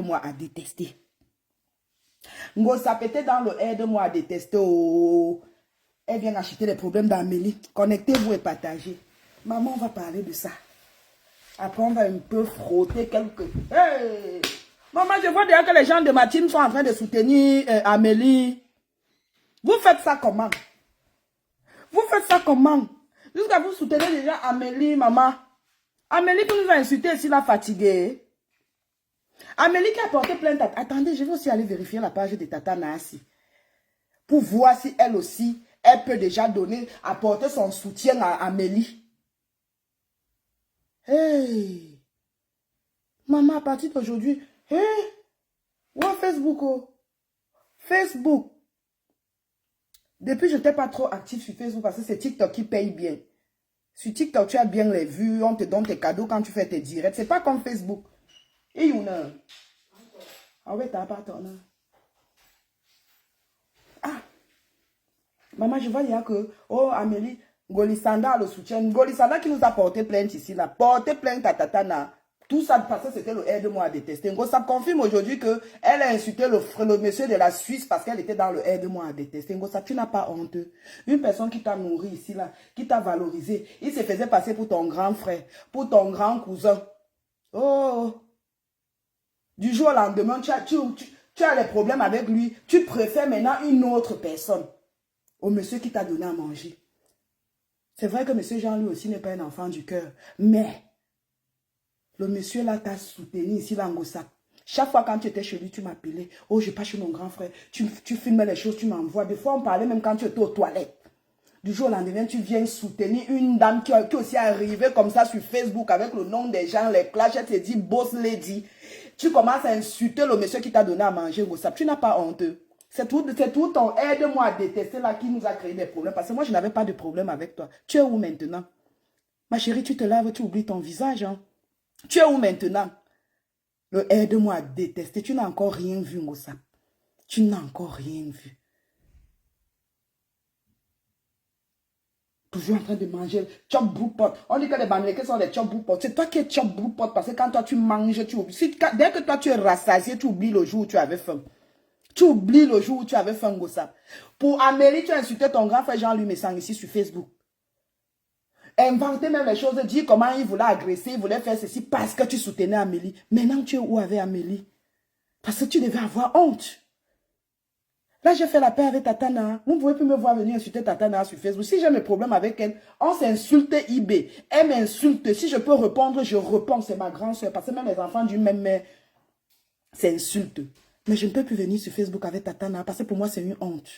Moi à détester. Ngosap était dans le aide-moi à détester. Oh. Elle vient acheter les problèmes d'Amélie. Connectez-vous et partagez. Maman, on va parler de ça. Après, on va un peu frotter quelques... Hey! Maman, je vois déjà que les gens de ma team sont en train de soutenir Amélie. Vous faites ça comment? Vous faites ça comment? Jusqu'à vous soutenez déjà Amélie, maman. Amélie qui nous a insulté ici, la fatiguée. Amélie qui a porté plainte. Attendez, je vais aussi aller vérifier la page de Tata Nasi. Pour voir si elle aussi, elle peut déjà donner, apporter son soutien à Amélie. Hey! Maman, à partir d'aujourd'hui, hey! Ouais, Facebook, oh. Facebook. Depuis, je n'étais pas trop active sur Facebook parce que c'est TikTok qui paye bien. Sur TikTok, tu as bien les vues, on te donne tes cadeaux quand tu fais tes directs. C'est pas comme Facebook. Et il y en a. Ah ouais, t'as pas ton. Ah, maman, je vois il y a que, oh Amélie, Golisanda le soutien. Golisanda qui nous a porté plainte ici, là. Porté plainte à Tatana. Tout ça, parce que c'était le aide-moi à détester. Ça confirme aujourd'hui qu'elle a insulté le monsieur de la Suisse parce qu'elle était dans le aide-moi à détester. Ça, tu n'as pas honte. Une personne qui t'a nourri ici, là, qui t'a valorisé, il se faisait passer pour ton grand frère, pour ton grand cousin. Oh! Du jour au lendemain, tu as les problèmes avec lui. Tu préfères maintenant une autre personne au monsieur qui t'a donné à manger. C'est vrai que monsieur Jean, lui aussi, n'est pas un enfant du cœur. Mais le monsieur là t'a soutenu ici, là, en Gossap. Chaque fois quand tu étais chez lui, tu m'appelais. Oh, je passe chez mon grand frère. Tu filmais les choses, tu m'envoies. Des fois, on parlait même quand tu étais aux toilettes. Du jour au lendemain, tu viens soutenir une dame qui est aussi arrivée comme ça sur Facebook avec le nom des gens, les clashs. Elle te dit boss lady. Tu commences à insulter le monsieur qui t'a donné à manger, Gossap. Tu n'as pas honte. C'est tout ton aide-moi à détester là qui nous a créé des problèmes. Parce que moi, je n'avais pas de problème avec toi. Tu es où maintenant? Ma chérie, tu te laves, tu oublies ton visage. Hein? Tu es où maintenant? Le aide-moi à détester. Tu n'as encore rien vu, Gossap. Tu n'as encore rien vu. Toujours en train de manger chop boupot. On dit que les Bamileke sont des chop boupot. C'est toi qui es chop boupot parce que quand toi tu manges, tu oublies. Dès que toi tu es rassasié, tu oublies le jour où tu avais faim. Tu oublies le jour où tu avais faim, Gossap. Pour Amélie, tu as insulté ton grand frère Jean-Louis Messang ici sur Facebook. Inventer même les choses, dire comment il voulait agresser, il voulait faire ceci parce que tu soutenais Amélie. Maintenant, tu es où avec Amélie? Parce que tu devais avoir honte. Là, j'ai fait la paix avec Tatana. Vous ne pouvez plus me voir venir insulter Tatana sur Facebook. Si j'ai mes problèmes avec elle, on s'insulte IB. Elle m'insulte. Si je peux répondre, je réponds. C'est ma grande soeur. Parce que même les enfants d'une même mère s'insultent. Mais je ne peux plus venir sur Facebook avec Tatana parce que pour moi, c'est une honte.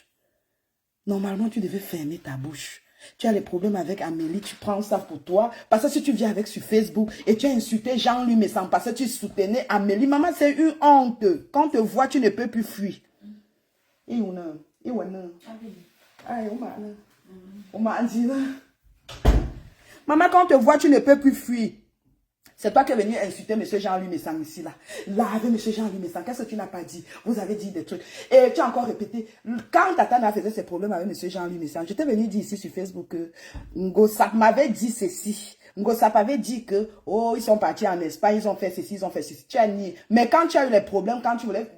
Normalement, tu devais fermer ta bouche. Tu as les problèmes avec Amélie, tu prends ça pour toi. Parce que si tu viens avec sur Facebook et tu as insulté Jean-Louis Messang parce que tu soutenais Amélie, maman, c'est une honte. Quand on te voit, tu ne peux plus fuir. Maman, quand on te voit, tu ne peux plus fuir. C'est toi qui es venu insulter M. Jean-Louis Messang ici, là. Là, avec M. Jean-Louis Messang, qu'est-ce que tu n'as pas dit? Vous avez dit des trucs. Et tu as encore répété. Quand Tatana faisait ses problèmes avec M. Jean-Louis Messang, j'étais venu dire ici sur Facebook que Ngosap m'avait dit ceci. Ngosap avait dit que, oh, ils sont partis en Espagne, ils ont fait ceci, ils ont fait ceci. Tu as nié. Mais quand tu as eu les problèmes, quand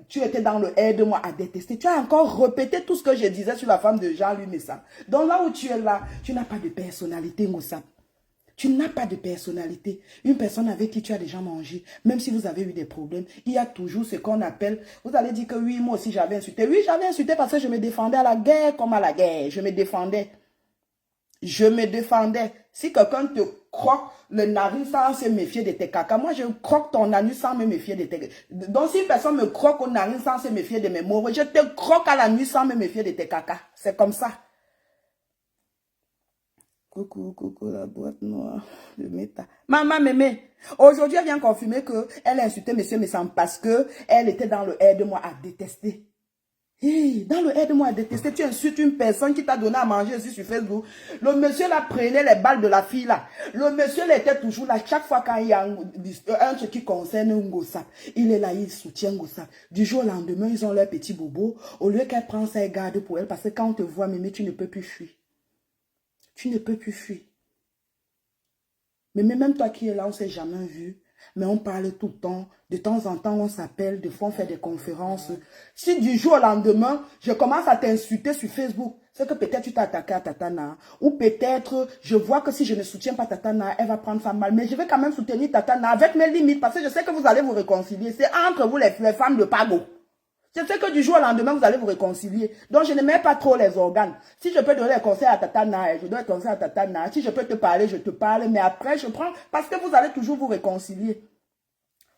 tu étais dans le aide-moi à détester, tu as encore répété tout ce que je disais sur la femme de Jean-Louis Messang. Donc là où tu es là, tu n'as pas de personnalité, Ngosap. Tu n'as pas de personnalité. Une personne avec qui tu as déjà mangé, même si vous avez eu des problèmes, il y a toujours ce qu'on appelle, vous allez dire que oui, moi aussi j'avais insulté. Oui, j'avais insulté parce que je me défendais à la guerre comme à la guerre. Je me défendais. Je me défendais. Si quelqu'un te croque le narine sans se méfier de tes caca, moi je croque ton anus sans me méfier de tes caca. Donc si une personne me croque au narine sans se méfier de mes mots, je te croque à la nuit sans me méfier de tes caca. C'est comme ça. Coucou, la boîte noire de Meta. Maman mémé, aujourd'hui elle vient confirmer qu'elle a insulté M. Messang parce qu'elle était dans le aide-moi à détester. Hey, dans le aide-moi à détester, tu insultes une personne qui t'a donné à manger ici sur Facebook. Le monsieur là prenait les balles de la fille là. Le monsieur là était toujours là. Chaque fois quand il y a un truc qui concerne Ngosap, il est là, il soutient Ngosap. Du jour au lendemain, ils ont leur petit bobo. Au lieu qu'elle prenne ça et garde pour elle, parce que quand on te voit, mémé, tu ne peux plus fuir. Tu ne peux plus fuir. Mais même toi qui es là, on ne s'est jamais vu. Mais on parle tout le temps. De temps en temps, on s'appelle. Des fois, on fait des conférences. Si du jour au lendemain, je commence à t'insulter sur Facebook, c'est que peut-être tu t'es attaqué à Tatana. Ou peut-être, je vois que si je ne soutiens pas Tatana, elle va prendre ça mal. Mais je vais quand même soutenir Tatana avec mes limites. Parce que je sais que vous allez vous réconcilier. C'est entre vous, les femmes de Pago. Je sais que du jour au lendemain, vous allez vous réconcilier. Donc, je ne mets pas trop les organes. Si je peux donner les conseils à Tatana, je donne les conseils à Tatana. Si je peux te parler, je te parle. Mais après, je prends... Parce que vous allez toujours vous réconcilier.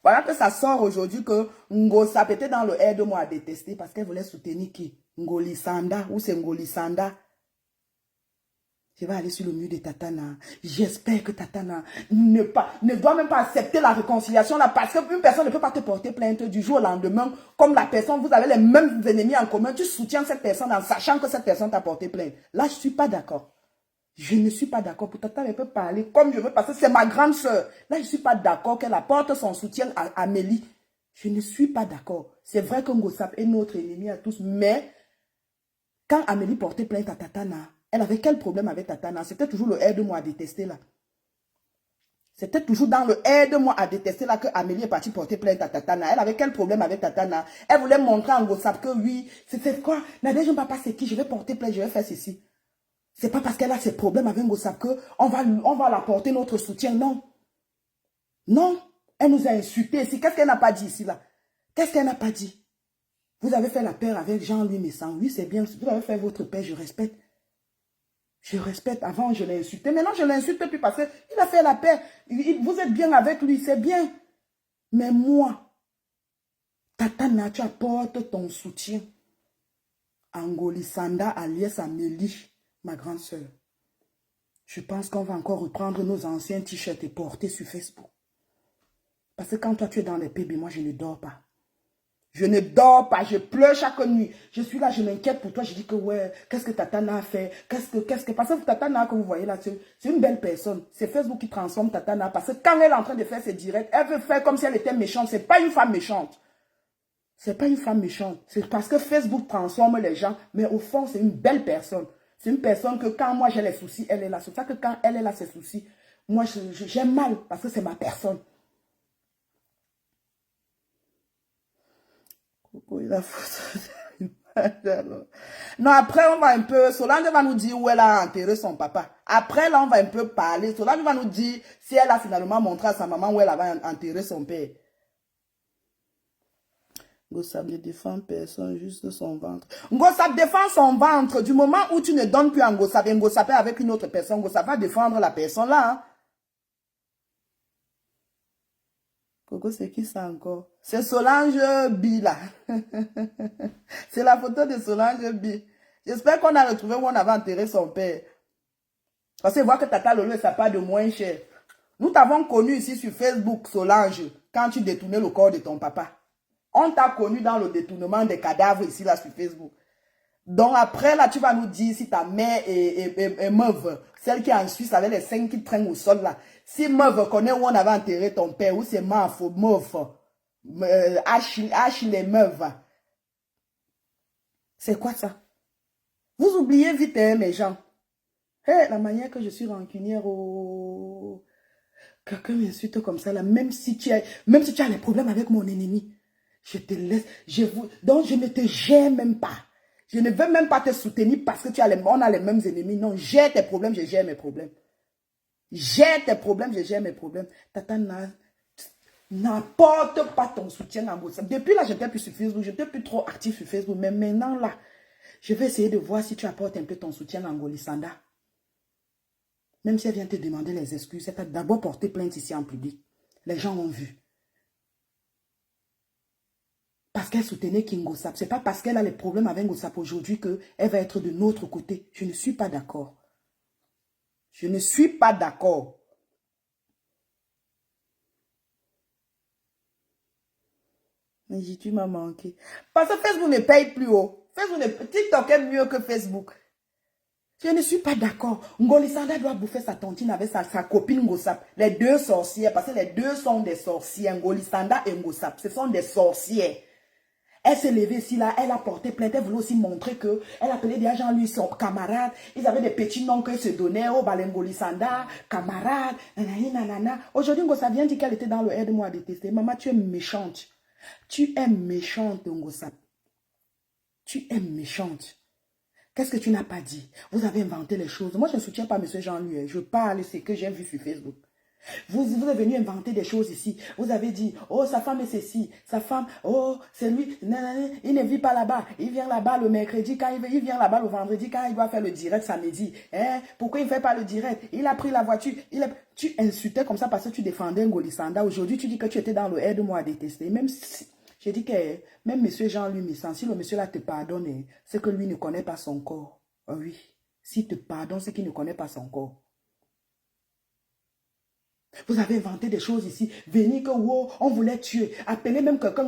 Voilà que ça sort aujourd'hui que Ngosa était dans le aide-moi à détester parce qu'elle voulait soutenir qui? Ngolisanda. Ou c'est Ngolisanda? Je vais aller sur le mur de Tatana. J'espère que Tatana ne doit même pas accepter la réconciliation là parce qu'une personne ne peut pas te porter plainte du jour au lendemain. Comme la personne, vous avez les mêmes ennemis en commun. Tu soutiens cette personne en sachant que cette personne t'a porté plainte. Là, je ne suis pas d'accord. Je ne suis pas d'accord. Pour Tatana, elle peut parler comme je veux parce que c'est ma grande soeur. Là, je ne suis pas d'accord qu'elle apporte son soutien à Amélie. Je ne suis pas d'accord. C'est vrai que Ngosap est notre ennemi à tous, mais quand Amélie portait plainte à Tatana, elle avait quel problème avec Tatana? C'était toujours le aide-moi à détester là. C'était toujours dans le aide-moi à détester là que Amélie est partie porter plainte à Tatana. Elle avait quel problème avec Tatana? Elle voulait montrer à Ngosap que oui, c'était quoi? Nadège papa c'est qui? Je vais porter plainte, je vais faire ceci. C'est pas parce qu'elle a ses problèmes avec Ngosap que on va l'apporter notre soutien. Non. Non. Elle nous a insultés ici. Qu'est-ce qu'elle n'a pas dit ici là? Qu'est-ce qu'elle n'a pas dit? Vous avez fait la paix avec Jean-Louis Messan. Oui, c'est bien. Vous avez fait votre paix, je respecte. Je respecte. Avant, je l'ai insulté. Maintenant, je ne l'insulte plus parce qu'il a fait la paix. Vous êtes bien avec lui, c'est bien. Mais moi, Tatana, tu apportes ton soutien. Ngolisanda alias Amélie, ma grande soeur. Je pense qu'on va encore reprendre nos anciens t-shirts et porter sur Facebook. Parce que quand toi, tu es dans les PB, moi, je ne dors pas. Je ne dors pas, je pleure chaque nuit. Je suis là, je m'inquiète pour toi. Je dis que ouais, qu'est-ce que Tatana a fait? Parce que Tatana que vous voyez là, c'est une belle personne. C'est Facebook qui transforme Tatana. Parce que quand elle est en train de faire ses directs, elle veut faire comme si elle était méchante. C'est pas une femme méchante. C'est pas une femme méchante. C'est parce que Facebook transforme les gens. Mais au fond, c'est une belle personne. C'est une personne que quand moi j'ai les soucis, elle est là. C'est ça que quand elle est là, ses soucis, moi j'ai mal parce que c'est ma personne. La photo. Non, après, on va un peu... Solange va nous dire où elle a enterré son papa. Après, là, on va un peu parler. Solange va nous dire si elle a finalement montré à sa maman où elle avait enterré son père. Ngosap ne défend personne, juste son ventre. Ngosap défend son ventre. Du moment où tu ne donnes plus à Ngosap, et Ngosap est avec une autre personne, Ngosap va défendre la personne là. Hein. Coco, c'est qui ça encore? C'est Solange Bi là. C'est la photo de Solange Bi. J'espère qu'on a retrouvé où on avait enterré son père. Parce que voir que Tata Lolo et ça part de moins cher. Nous t'avons connu ici sur Facebook, Solange, quand tu détournais le corps de ton papa. On t'a connu dans le détournement des cadavres ici là sur Facebook. Donc après là, tu vas nous dire si ta mère est mauve, celle qui est en Suisse avec les seins qui traînent au sol là. Si mauve connaît où on avait enterré ton père, ou c'est mauve, Achille mauve. C'est quoi ça? Vous oubliez vite hein, mes gens. Hey, la manière que je suis rancunière, oh. Quelqu'un m'insulte comme ça là, même si tu as les problèmes avec mon ennemi, je te laisse, donc je ne te gère même pas. Je ne veux même pas te soutenir parce que on a les mêmes ennemis. Non, gère tes problèmes, je gère mes problèmes. Gère tes problèmes, je gère mes problèmes. Tata n'apporte pas ton soutien à moi. Depuis là, je n'étais plus sur Facebook, je n'étais plus trop actif sur Facebook. Mais maintenant là, je vais essayer de voir si tu apportes un peu ton soutien à Ngolisanda. Même si elle vient te demander les excuses, elle t'a d'abord porté plainte ici en public. Les gens ont vu. Parce qu'elle soutenait Ngosap. Ce n'est pas parce qu'elle a les problèmes avec Ngosap aujourd'hui qu'elle va être de notre côté. Je ne suis pas d'accord. Je ne suis pas d'accord. Mais tu m'as manqué. Parce que Facebook ne paye plus haut. TikTok est mieux que Facebook. Je ne suis pas d'accord. Ngolisanda doit bouffer sa tontine avec sa copine Ngosap. Les deux sorcières, parce que les deux sont des sorcières. Ngolisanda et Ngosap, ce sont des sorcières. Elle s'est levée ici, là, elle a porté plainte, elle voulait aussi montrer que elle appelait des gens, lui, son camarade. Ils avaient des petits noms qu'ils se donnaient, oh, Balengoli Sanda, camarade, nanani, nanana. Aujourd'hui, Ngosa vient dire qu'elle était dans le aide-moi à détester. Maman, tu es méchante. Tu es méchante, Ngosa. Tu es méchante. Qu'est-ce que tu n'as pas dit? Vous avez inventé les choses. Moi, je ne soutiens pas M. Jean-Louis. Je parle, c'est que j'ai vu sur Facebook. Vous êtes venu inventer des choses ici. Vous avez dit, oh, sa femme est ceci. Sa femme, oh, c'est lui. Nanana, il ne vit pas là-bas. Il vient là-bas le mercredi, quand il vient là-bas le vendredi, quand il doit faire le direct samedi. Hein? Pourquoi il ne fait pas le direct? Il a pris la voiture. Tu insultais comme ça parce que tu défendais Ngoli Sanda. Aujourd'hui, tu dis que tu étais dans le aide-moi à détester. Même si, j'ai dit que même M. Jean-Louis Missan, si le monsieur là te pardonne, c'est que lui ne connaît pas son corps. Oh oui. S'il te pardonne, c'est qu'il ne connaît pas son corps. Vous avez inventé des choses ici. Venez que, wow, on voulait tuer. Appelez même quelqu'un.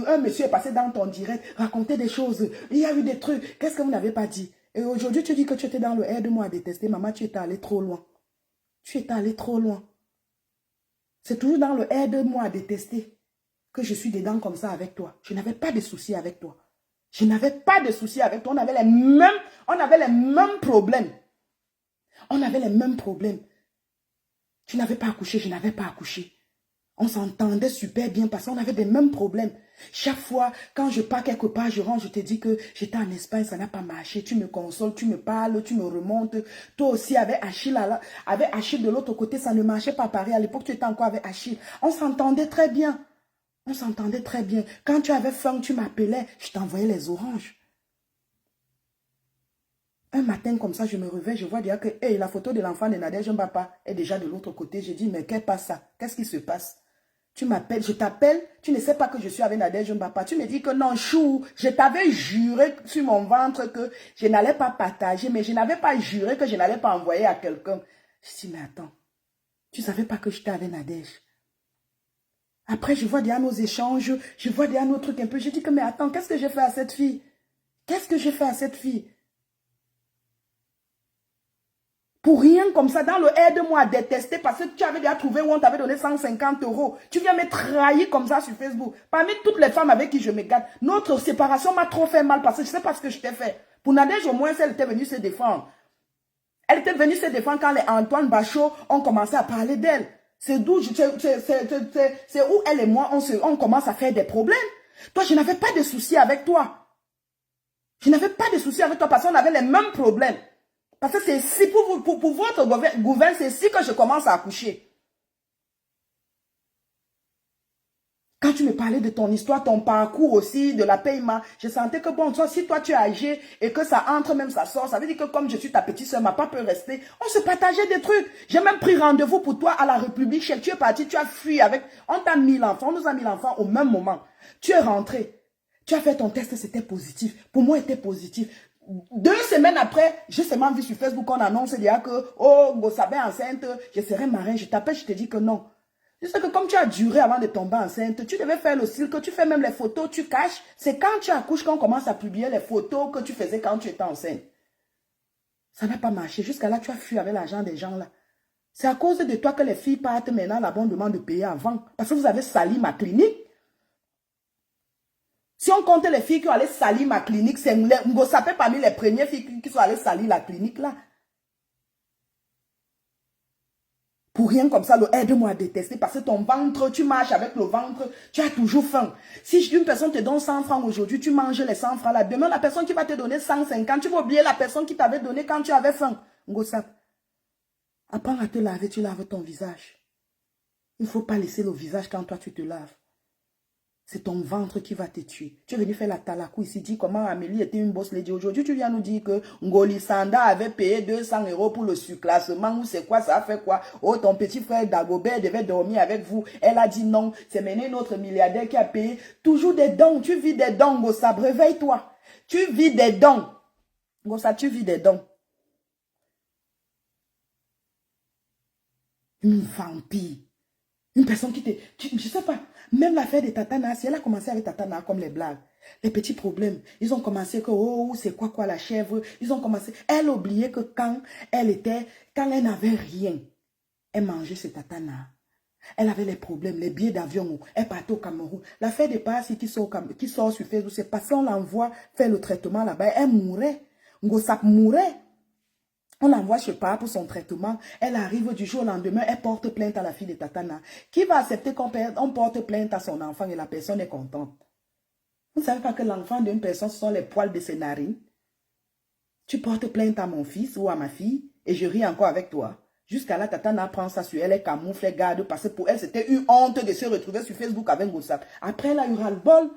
Un monsieur est passé dans ton direct. Raconter des choses. Il y a eu des trucs. Qu'est-ce que vous n'avez pas dit? Et aujourd'hui, tu dis que tu étais dans le aide-moi à détester. Maman, tu étais allé trop loin. Tu étais allé trop loin. C'est toujours dans le aide-moi à détester que je suis dedans comme ça avec toi. Je n'avais pas de soucis avec toi. Je n'avais pas de soucis avec toi. On avait les mêmes problèmes. On avait les mêmes problèmes. Tu n'avais pas accouché, je n'avais pas accouché. On s'entendait super bien parce qu'on avait des mêmes problèmes. Chaque fois, quand je pars quelque part, je rentre, je te dis que j'étais en Espagne, ça n'a pas marché. Tu me consoles, tu me parles, tu me remontes. Toi aussi, avec Achille de l'autre côté, ça ne marchait pas pareil. À l'époque, tu étais encore avec Achille. On s'entendait très bien. On s'entendait très bien. Quand tu avais faim, tu m'appelais, je t'envoyais les oranges. Un matin comme ça, je me réveille, je vois déjà que hey, la photo de l'enfant de Nadège Mbapa est déjà de l'autre côté. Je dis, mais qu'est-ce qui passe ça? Qu'est-ce qui se passe? Tu m'appelles, je t'appelle, tu ne sais pas que je suis avec Nadège Mbapa. Tu me dis que non, chou, je t'avais juré sur mon ventre que je n'allais pas partager, mais je n'avais pas juré que je n'allais pas envoyer à quelqu'un. Je dis, mais attends, tu ne savais pas que j'étais avec Nadège. Après, je vois déjà nos échanges, je vois déjà nos trucs un peu. Je dis que, mais attends, qu'est-ce que j'ai fait à cette fille? Qu'est-ce que j'ai fait à cette fille? Pour rien comme ça, dans le aide-moi à détester parce que tu avais déjà trouvé où on t'avait donné 150 €. Tu viens me trahir comme ça sur Facebook. Parmi toutes les femmes avec qui je me gâte, notre séparation m'a trop fait mal parce que je ne sais pas ce que je t'ai fait. Pour Nadège, au moins, elle était venue se défendre. Elle était venue se défendre quand les Antoine Bachot ont commencé à parler d'elle. C'est où elle et moi, on commence à faire des problèmes. Toi, je n'avais pas de soucis avec toi. Je n'avais pas de soucis avec toi parce qu'on avait les mêmes problèmes. Parce que c'est ici, pour votre gouvernement, c'est ici que je commence à accoucher. Quand tu me parlais de ton histoire, ton parcours aussi, de la paiement, je sentais que bon, toi, si toi tu es âgé et que ça entre, même ça sort, ça veut dire que comme je suis ta petite soeur, ma papa peut rester. On se partageait des trucs. J'ai même pris rendez-vous pour toi à la République Tchèque. Tu es parti, tu as fui avec, on t'a mis l'enfant, on nous a mis l'enfant au même moment. Tu es rentré. Tu as fait ton test, c'était positif. Pour moi, c'était positif. 2 semaines après, j'ai seulement vu sur Facebook qu'on annonce déjà que, oh, Ngosabé enceinte, je serai marin. Je t'appelle, je te dis que non. Je sais que comme tu as duré avant de tomber enceinte, tu devais faire le style que tu fais même les photos, tu caches. C'est quand tu accouches qu'on commence à publier les photos que tu faisais quand tu étais enceinte. Ça n'a pas marché. Jusqu'à là, tu as fui avec l'argent des gens là. C'est à cause de toi que les filles partent maintenant là-bas, on demande de payer avant. Parce que vous avez sali ma clinique. Si on compte les filles qui ont allé salir ma clinique, c'est Ngosapé parmi les premières filles qui sont allées salir la clinique là. Pour rien comme ça, aide-moi à détester parce que ton ventre, tu marches avec le ventre, tu as toujours faim. Si une personne te donne 100 francs aujourd'hui, tu manges les 100 francs là. Demain, la personne qui va te donner 150, tu vas oublier la personne qui t'avait donné quand tu avais faim. Ngosap, apprends à te laver, tu laves ton visage. Il ne faut pas laisser le visage quand toi tu te laves. C'est ton ventre qui va te tuer. Tu es venu faire la talakou ici, dis comment Amélie était une boss lady. Aujourd'hui, tu viens nous dire que Ngoli Sanda avait payé 200 € pour le surclassement ou c'est quoi, ça a fait quoi? Oh, ton petit frère Dagobert devait dormir avec vous. Elle a dit non. C'est maintenant notre milliardaire qui a payé. Toujours des dons. Tu vis des dons, Gossab. Réveille-toi. Tu vis des dons. Gossab, tu vis des dons. Une vampire. Une personne qui te... je ne sais pas. Même l'affaire de Tatana, si elle a commencé avec Tatana comme les blagues, les petits problèmes, ils ont commencé que, oh, c'est quoi la chèvre, ils ont commencé, elle oubliait que quand elle n'avait rien, elle mangeait ce Tatana. Elle avait les problèmes, les billets d'avion. Elle partait au Cameroun. L'affaire de Passi qui sort sur Facebook, c'est parce qu'on l'envoie faire le traitement là-bas. Elle mourait. Ngosap mourait. On l'envoie chez Papa pour son traitement. Elle arrive du jour au lendemain, elle porte plainte à la fille de Tatana. Qui va accepter qu'on porte plainte à son enfant et la personne est contente? Vous ne savez pas que l'enfant d'une personne, ce sont les poils de ses narines? Tu portes plainte à mon fils ou à ma fille et je ris encore avec toi. Jusqu'à là, Tatana prend ça sur elle, elle camoufle, elle garde, parce que pour elle, c'était une honte de se retrouver sur Facebook avec Ngosap. Après, elle a eu ras-le-bol.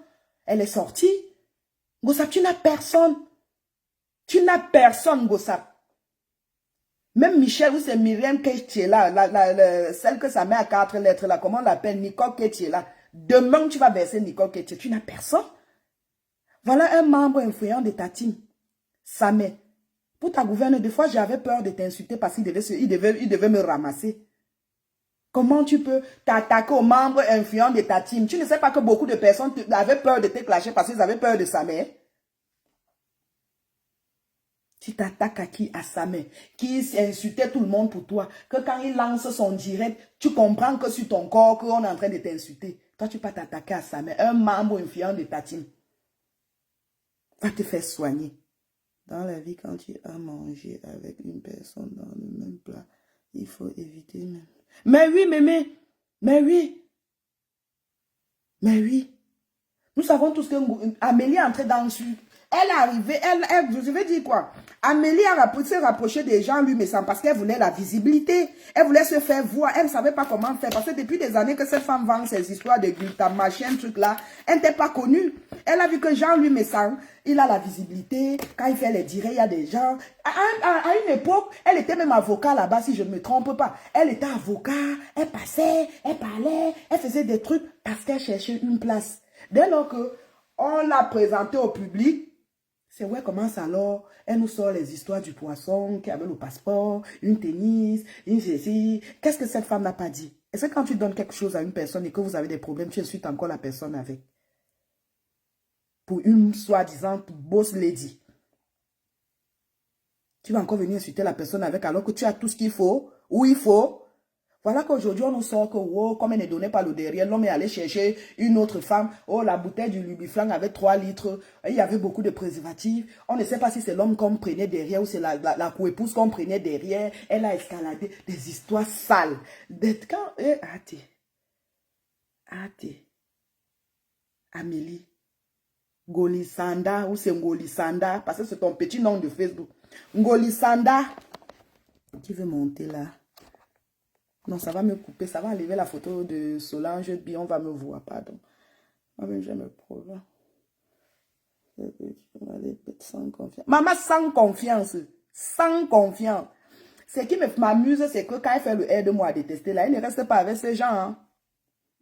Elle est sortie. Ngosap, tu n'as personne. Tu n'as personne, Ngosap. Même Michel, ou c'est Myriam qui est là, celle que ça met à 4 lettres là, comment on l'appelle, Nicole qui est là. Demain, tu vas verser Nicole qui tu n'as personne. Voilà un membre influent de ta team. Samé. Pour ta gouverne, des fois, j'avais peur de t'insulter parce qu'il devait me ramasser. Comment tu peux t'attaquer aux membres influents de ta team? Tu ne sais pas que beaucoup de personnes avaient peur de te clasher parce qu'ils avaient peur de Samé. Tu t'attaques à qui? À Samé, qui insultait tout le monde pour toi. Que quand il lance son direct, tu comprends que sur ton corps, qu'on est en train de t'insulter. Toi, tu peux pas t'attaquer à Samé, un membre influent de ta team. Va te faire soigner. Dans la vie, quand tu as mangé avec une personne dans le même plat, il faut éviter même. Mais oui, mémé. Mais oui. Mais oui. Nous savons tous que Amélie est entrée dans le sud. Elle est arrivée, je vais dire quoi? Amélie s'est rapprochée des gens, lui, mais sans parce qu'elle voulait la visibilité. Elle voulait se faire voir. Elle ne savait pas comment faire. Parce que depuis des années que cette femme vend ces histoires de glutamate, machin, truc là, elle n'était pas connue. Elle a vu que Jean-Louis Messan, il a la visibilité. Quand il fait les directs, il y a des gens. À une époque, elle était même avocat là-bas, si je ne me trompe pas. Elle était avocat, elle passait, elle parlait, elle faisait des trucs parce qu'elle cherchait une place. Dès lors qu'on l'a présentée au public, c'est où elle commence alors, elle nous sort les histoires du poisson qui avait le passeport, une tennis, une ceci. Qu'est-ce que cette femme n'a pas dit? Est-ce que quand tu donnes quelque chose à une personne et que vous avez des problèmes, tu insultes encore la personne avec? Pour une soi-disant boss lady. Tu vas encore venir insulter la personne avec alors que tu as tout ce qu'il faut, où il faut. Voilà qu'aujourd'hui, on nous sort que, oh, comme elle ne donnait pas le derrière, l'homme est allé chercher une autre femme. Oh, la bouteille du Lubiflang avait 3 litres. Il y avait beaucoup de préservatifs. On ne sait pas si c'est l'homme qu'on prenait derrière ou c'est la coépouse qu'on prenait derrière. Elle a escaladé des histoires sales. Amélie. Ngolisanda, ou c'est Ngolisanda, parce que c'est ton petit nom de Facebook. Ngolisanda. Qui veut monter là? Non, ça va me couper, ça va enlever la photo de Solange Bi, on va me voir, pardon. Moi-même, je me prouve. Sans confiance. Maman, sans confiance. Sans confiance. Ce qui m'amuse, c'est que quand elle fait le aide-moi à détester, là, elle ne reste pas avec ces gens.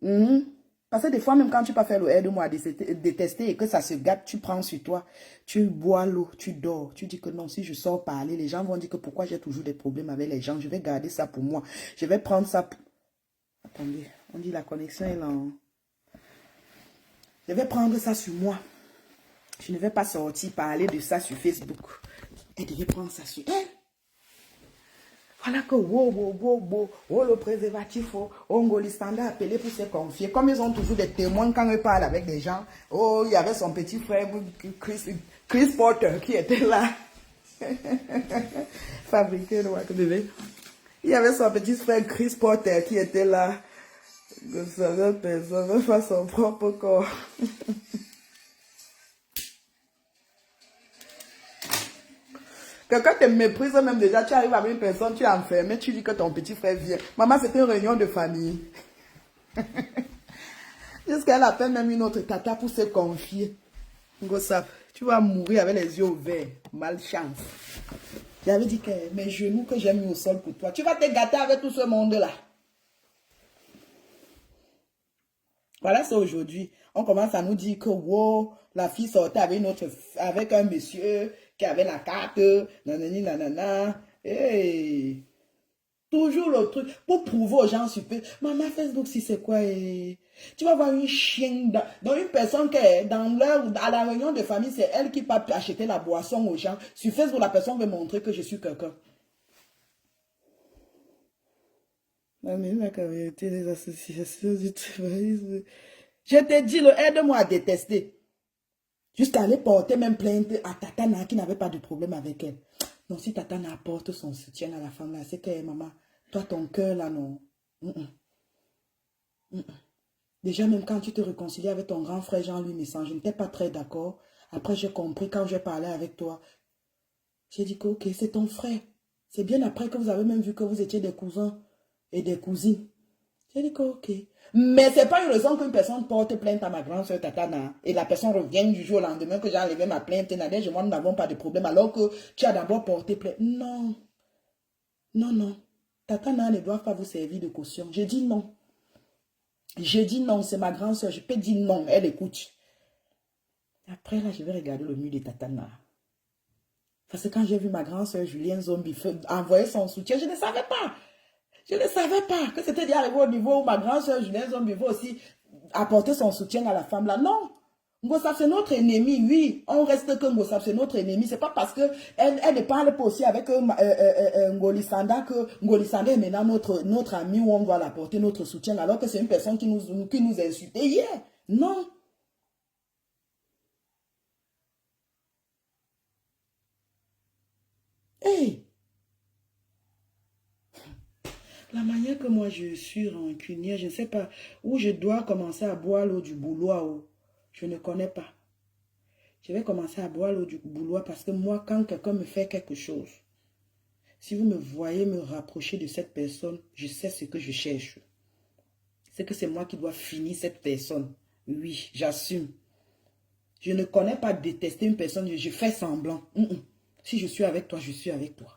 Hein. Parce que des fois, même quand tu peux faire le aide-moi à détester et que ça se gâte, tu prends sur toi, tu bois l'eau, tu dors. Tu dis que non, si je sors parler, les gens vont dire que pourquoi j'ai toujours des problèmes avec les gens. Je vais garder ça pour moi. Je vais prendre ça pour... Attendez, on dit la connexion est là. Je vais prendre ça sur moi. Je ne vais pas sortir parler de ça sur Facebook. Et je vais prendre ça sur elle. Voilà que, oh, le préservatif, oh, Ngolistanda a appelé pour se confier. Comme ils ont toujours des témoins quand ils parlent avec des gens. Oh, il y avait son petit frère, Chris Porter, qui était là. Fabriqué le bébé. Il y avait son petit frère, Chris Porter, qui était là. Que ça personne ne fasse son propre corps. Quelqu'un te méprise même déjà, tu arrives avec une personne, tu es enfermé, tu dis que ton petit frère vient. Maman, c'était une réunion de famille. Jusqu'à la peine même une autre tata pour se confier. Ngosap, tu vas mourir avec les yeux ouverts. Malchance. J'avais dit que mes genoux que j'ai mis au sol pour toi, tu vas te gâter avec tout ce monde-là. Voilà, c'est aujourd'hui. On commence à nous dire que wow, la fille sortait avec un monsieur qui avait la carte, nanani, nanana. Hey. Toujours le truc pour prouver aux gens super. Maman, Facebook, si c'est quoi? Tu vas voir une chienne dans une personne qui est à la réunion de famille, c'est elle qui va acheter la boisson aux gens. Sur Facebook, la personne veut montrer que je suis quelqu'un. Amélie, la communauté des associations du travail. Je te dis, aide-moi à détester. Jusqu'à aller porter même plainte à Tatana qui n'avait pas de problème avec elle. Donc si Tatana apporte son soutien à la femme là, c'est que maman, toi ton cœur là, non. Mm, mm, mm, mm. Déjà même quand tu te réconcilies avec ton grand frère Jean-Louis Messan, je n'étais pas très d'accord. Après j'ai compris quand j'ai parlé avec toi. J'ai dit que ok, c'est ton frère. C'est bien après que vous avez même vu que vous étiez des cousins et des cousines. J'ai dit que ok. Mais c'est pas une raison qu'une personne porte plainte à ma grande soeur Tatana et la personne revient du jour au lendemain que j'ai enlevé ma plainte. Nadège et moi, nous n'avons pas de problème alors que tu as d'abord porté plainte. Non, non, non. Tatana ne doit pas vous servir de caution. J'ai dit non. J'ai dit non, c'est ma grande soeur. Je peux dire non, elle écoute. Après là, je vais regarder le mur de Tatana. Parce que quand j'ai vu ma grande soeur Julienne Zombie envoyer son soutien, je ne savais pas. Je ne savais pas que c'était déjà arrivé au niveau où ma grande soeur Julienne Zombie veut aussi apporter son soutien à la femme là. Non. Ngosap c'est notre ennemi, oui. On reste que Ngosap c'est notre ennemi. C'est pas parce que elle ne parle pas aussi avec Ngolisanda que Ngolisanda est maintenant notre ami où on doit l'apporter notre soutien alors que c'est une personne qui nous a insulté hier. Non. Hey. La manière que moi je suis rancunière, je ne sais pas où je dois commencer à boire l'eau du bouloir. Je ne connais pas. Je vais commencer à boire l'eau du bouloir parce que moi, quand quelqu'un me fait quelque chose, si vous me voyez me rapprocher de cette personne, je sais ce que je cherche. C'est que c'est moi qui dois finir cette personne. Oui, j'assume. Je ne connais pas détester une personne, je fais semblant. Si je suis avec toi, je suis avec toi.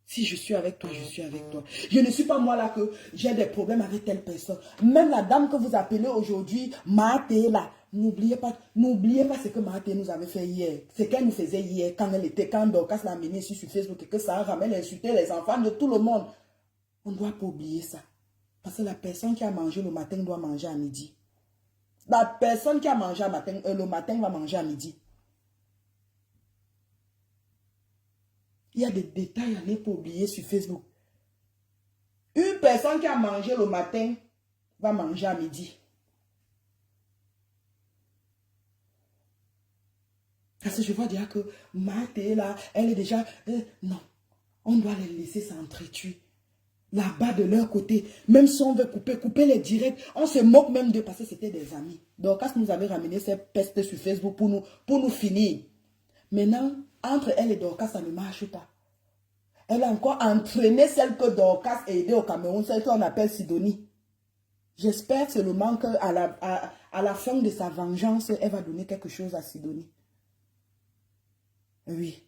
Si je suis avec toi, je suis avec toi. Je ne suis pas moi là que j'ai des problèmes avec telle personne. Même la dame que vous appelez aujourd'hui, Maté là, n'oubliez pas ce que Maté nous avait fait hier. Ce qu'elle nous faisait hier quand Dorcas l'a amené sur Facebook et que ça ramène insulter les enfants de tout le monde. On ne doit pas oublier ça. Parce que la personne qui a mangé le matin doit manger à midi. La personne qui a mangé le matin va manger à midi. Il y a des détails à ne pas oublier sur Facebook. Une personne qui a mangé le matin va manger à midi. Parce que je vois déjà que Mathé là, elle est déjà... non, on doit les laisser s'entretuer. Là-bas de leur côté, même si on veut couper les directs, on se moque même d'eux parce que c'était des amis. Donc, quand nous avait ramené cette peste sur Facebook pour nous finir. Maintenant, entre elle et Dorcas, ça ne marche pas. Elle a encore entraîné celle que Dorcas a aidée au Cameroun, celle qu'on appelle Sidonie. J'espère seulement qu'à la fin de sa vengeance, elle va donner quelque chose à Sidonie. Oui.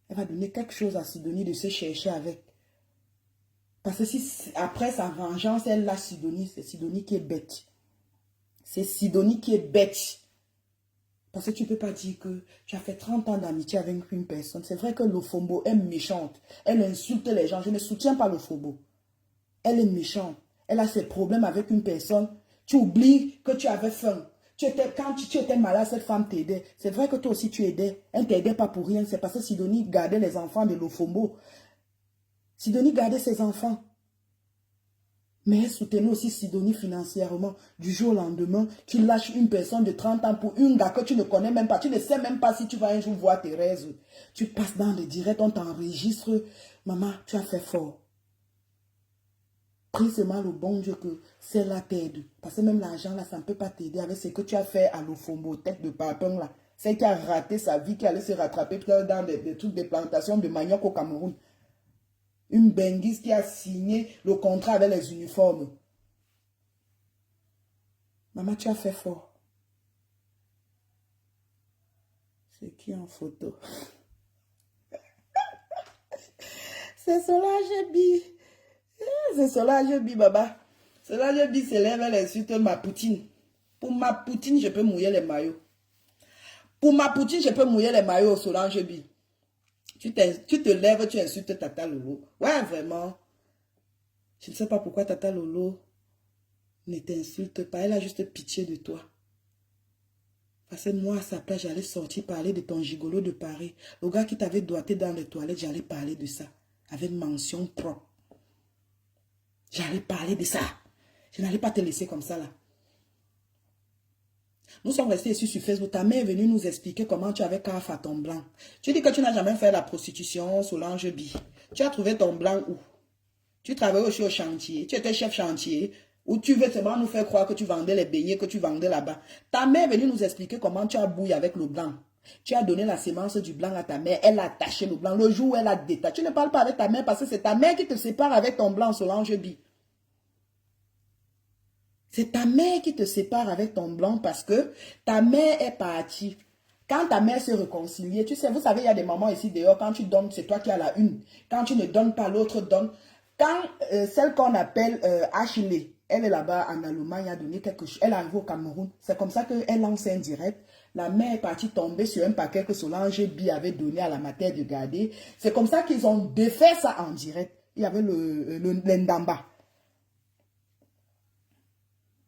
Elle va donner quelque chose à Sidonie de se chercher avec. Parce que si après sa vengeance, elle lâche Sidonie, c'est Sidonie qui est bête. C'est Sidonie qui est bête. Parce que tu ne peux pas dire que tu as fait 30 ans d'amitié avec une personne. C'est vrai que Lofombo est méchante. Elle insulte les gens. Je ne soutiens pas Lofombo. Elle est méchante. Elle a ses problèmes avec une personne. Tu oublies que tu avais faim. Quand tu étais malade, cette femme t'aidait. C'est vrai que toi aussi tu aidais. Elle ne t'aidait pas pour rien. C'est parce que Sidonie gardait les enfants de Lofombo. Sidonie gardait ses enfants. Mais elle soutenait aussi Sidonie financièrement. Du jour au lendemain, tu lâches une personne de 30 ans pour une gars que tu ne connais même pas. Tu ne sais même pas si tu vas un jour voir Thérèse. Tu passes dans les directs, on t'enregistre. Maman, tu as fait fort. Prie seulement le bon Dieu que celle-là t'aide. Parce que même l'argent, là, ça ne peut pas t'aider avec ce que tu as fait à l'Ofombo, tête de papin, là. Celle qui a raté sa vie, qui allait se rattraper dans des trucs de plantation de manioc au Cameroun. Une benguise qui a signé le contrat avec les uniformes. Maman, tu as fait fort. C'est qui en photo? C'est Solange Bi. C'est Solange Bi, baba. Solange Bi s'élève, elle insulte ma poutine. Pour ma poutine, je peux mouiller les maillots. Pour ma poutine, je peux mouiller les maillots, Solange Bi. Tu te lèves, tu insultes Tata Lolo. Ouais, vraiment. Je ne sais pas pourquoi Tata Lolo ne t'insulte pas. Elle a juste pitié de toi. Parce que moi, à sa place, j'allais sortir parler de ton gigolo de Paris. Le gars qui t'avait doigté dans les toilettes, j'allais parler de ça. Avec mention propre. J'allais parler de ça. Je n'allais pas te laisser comme ça là. Nous sommes restés ici sur Facebook. Ta mère est venue nous expliquer comment tu avais qu'à faire ton blanc. Tu dis que tu n'as jamais fait la prostitution sous l'ange bi. Tu as trouvé ton blanc où? Tu travaillais aussi au chantier. Tu étais chef chantier. Ou tu veux seulement nous faire croire que tu vendais les beignets, que tu vendais là-bas. Ta mère est venue nous expliquer comment tu as bouilli avec le blanc. Tu as donné la sémence du blanc à ta mère. Elle a attaché le blanc. Le jour où elle a détaché. Tu ne parles pas avec ta mère parce que c'est ta mère qui te sépare avec ton blanc sous l'ange bi. C'est ta mère qui te sépare avec ton blanc parce que ta mère est partie. Quand ta mère s'est réconciliée, tu sais, vous savez, il y a des mamans ici dehors, quand tu donnes, c'est toi qui as la une. Quand tu ne donnes pas, l'autre donne. Quand celle qu'on appelle Ashley, elle est là-bas en Allemagne, a donné quelque chose, elle arrive au Cameroun. C'est comme ça qu'elle lance un direct. La mère est partie tomber sur un paquet que Solange Bi avait donné à la matière de garder. C'est comme ça qu'ils ont défait ça en direct. Il y avait le Ndamba.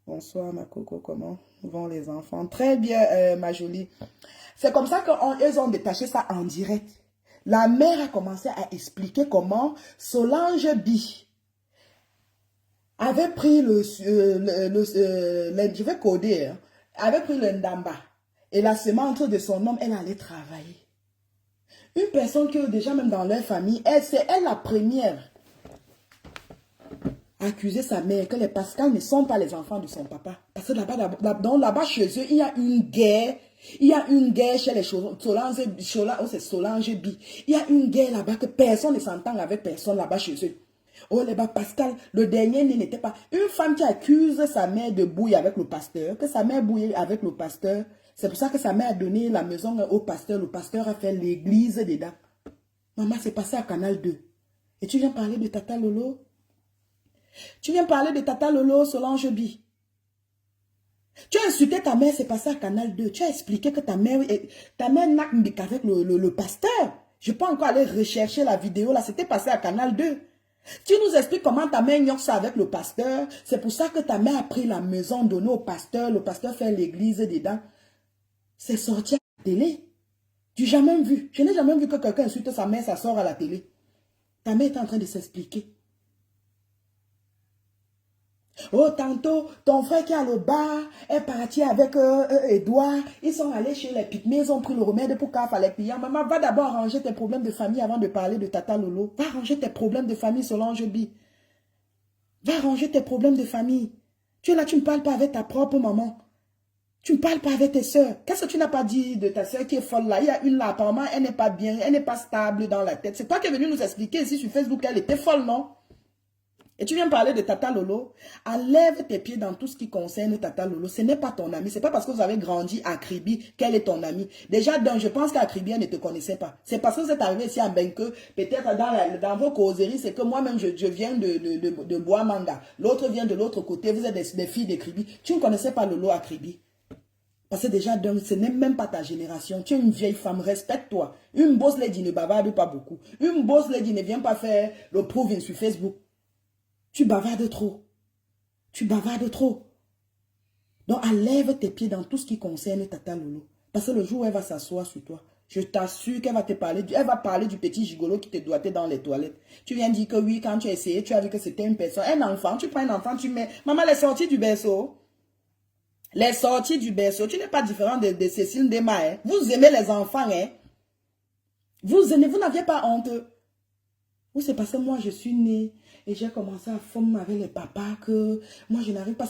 Bonsoir ma coco, comment vont les enfants? Très bien ma jolie. C'est comme ça qu'ils ont détaché ça en direct. La mère a commencé à expliquer comment Solange Bi avait pris je vais coder, hein, avait pris le Ndamba et la semence de son homme, elle allait travailler. Une personne que déjà même dans leur famille, c'est elle la première accuser sa mère que les Pascal ne sont pas les enfants de son papa. Parce que là-bas chez eux, il y a une guerre. Il y a une guerre chez les Solange Bi. Il y a une guerre là-bas que personne ne s'entend avec personne là-bas chez eux. Oh, là-bas, Pascal, le dernier n'était pas... Une femme qui accuse sa mère de bouiller avec le pasteur, que sa mère bouillait avec le pasteur. C'est pour ça que sa mère a donné la maison au pasteur. Le pasteur a fait l'église dedans. Maman, c'est passé à Canal 2. Et tu viens parler de Tata Lolo? Tu viens parler de Tata Lolo, Solange Bi. Tu as insulté ta mère, c'est passé à Canal 2. Tu as expliqué que ta mère n'a qu'avec le pasteur. Je peux encore aller rechercher la vidéo là, c'était passé à Canal 2. Tu nous expliques comment ta mère ignore ça avec le pasteur. C'est pour ça que ta mère a pris la maison donnée au pasteur. Le pasteur fait l'église dedans. C'est sorti à la télé. Tu n'as jamais vu. Je n'ai jamais vu que quelqu'un insulte sa mère, ça sort à la télé. Ta mère est en train de s'expliquer. Oh, tantôt, ton frère qui a le bar est parti avec Edouard. Ils sont allés chez les pygmées, ils ont pris le remède pour qu'à les clients. Maman, va d'abord arranger tes problèmes de famille avant de parler de Tata Lolo. Va arranger tes problèmes de famille, Solange Bi. Va arranger tes problèmes de famille. Tu es là, tu ne parles pas avec ta propre maman. Tu ne parles pas avec tes soeurs. Qu'est-ce que tu n'as pas dit de ta soeur qui est folle là? Il y a une là, apparemment, elle n'est pas bien, elle n'est pas stable dans la tête. C'est toi qui es venu nous expliquer ici sur Facebook qu'elle était folle, non? Et tu viens parler de Tata Lolo, enlève tes pieds dans tout ce qui concerne Tata Lolo. Ce n'est pas ton amie. Ce n'est pas parce que vous avez grandi à Kribi qu'elle est ton amie. Déjà, donc, je pense qu'à Kribi, elle ne te connaissait pas. C'est parce que vous êtes arrivé ici à Benke, peut-être dans vos causeries, c'est que moi-même, je viens de Bois-Manga. L'autre vient de l'autre côté. Vous êtes des filles de Kribi. Tu ne connaissais pas Lolo à Kribi. Parce que déjà, donc, ce n'est même pas ta génération. Tu es une vieille femme, respecte-toi. Une boss lady ne bavarde pas beaucoup. Une boss lady ne vient pas faire le proving sur Facebook. Tu bavardes trop. Tu bavardes trop. Donc, enlève tes pieds dans tout ce qui concerne Tata Lolo. Parce que le jour où elle va s'asseoir sur toi, je t'assure qu'elle va te parler, elle va parler du petit gigolo qui te doigtait dans les toilettes. Tu viens dire que oui, quand tu as essayé, tu as vu que c'était une personne, un enfant, tu prends un enfant, tu mets... Maman, elle est sortie du berceau. Les sorties du berceau, tu n'es pas différent de Cécile Dema. Hein. Vous aimez les enfants, hein. Vous aimez, vous n'aviez pas honte. Ou c'est parce que moi, je suis née et j'ai commencé à former avec les papas que moi, je n'arrive pas.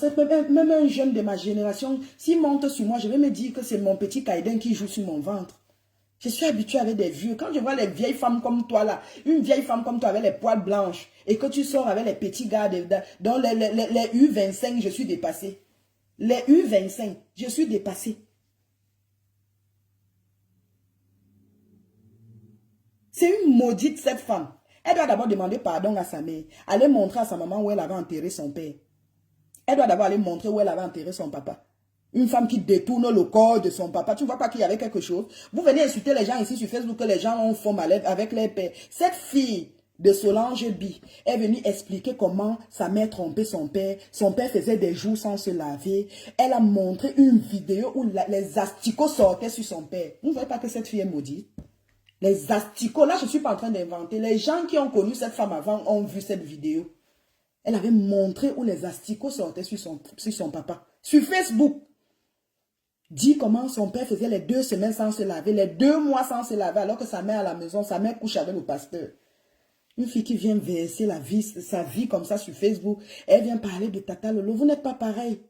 Même un jeune de ma génération, s'il monte sur moi, je vais me dire que c'est mon petit Kaiden qui joue sur mon ventre. Je suis habituée avec des vieux. Quand je vois les vieilles femmes comme toi là, une vieille femme comme toi avec les poils blanches et que tu sors avec les petits gars, dans les U25, je suis dépassée. Les U25, je suis dépassée. C'est une maudite cette femme. Elle doit d'abord demander pardon à sa mère. Aller montrer à sa maman où elle avait enterré son père. Elle doit d'abord aller montrer où elle avait enterré son papa. Une femme qui détourne le corps de son papa. Tu ne vois pas qu'il y avait quelque chose. Vous venez insulter les gens ici sur Facebook que les gens ont font mal avec les pères. Cette fille, de Solange Bi est venue expliquer comment sa mère trompait son père. Son père faisait des jours sans se laver. Elle a montré une vidéo où les asticots sortaient sur son père. Vous ne voyez pas que cette fille est maudite? Les asticots, là je ne suis pas en train d'inventer. Les gens qui ont connu cette femme avant ont vu cette vidéo. Elle avait montré où les asticots sortaient sur son papa. Sur Facebook. Dit comment son père faisait les 2 semaines sans se laver, les 2 mois sans se laver, alors que sa mère à la maison, sa mère couche avec le pasteur. Une fille qui vient verser sa vie comme ça sur Facebook, elle vient parler de Tata Lolo. Vous n'êtes pas pareil.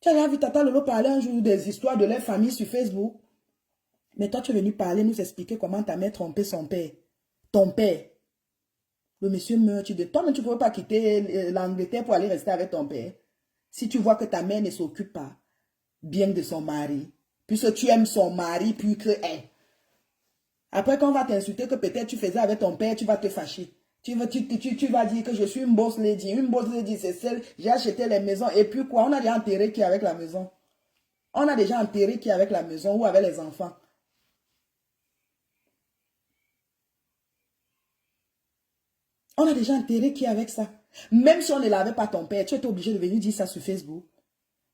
Tu as vu Tata Lolo parler un jour des histoires de leur famille sur Facebook. Mais toi, tu es venu parler, nous expliquer comment ta mère trompait son père. Ton père. Le monsieur meurt, tu dis, toi, mais tu ne pouvais pas quitter l'Angleterre pour aller rester avec ton père. Si tu vois que ta mère ne s'occupe pas bien de son mari, puisque tu aimes son mari plus que elle. Après, quand on va t'insulter que peut-être tu faisais avec ton père, tu vas te fâcher. Tu vas dire que je suis une boss lady. Une boss lady, c'est celle, j'ai acheté les maisons. Et puis quoi, on a déjà enterré qui avec la maison. On a déjà enterré qui avec la maison ou avec les enfants. On a déjà enterré qui avec ça. Même si on ne lavait pas ton père, tu étais obligé de venir dire ça sur Facebook.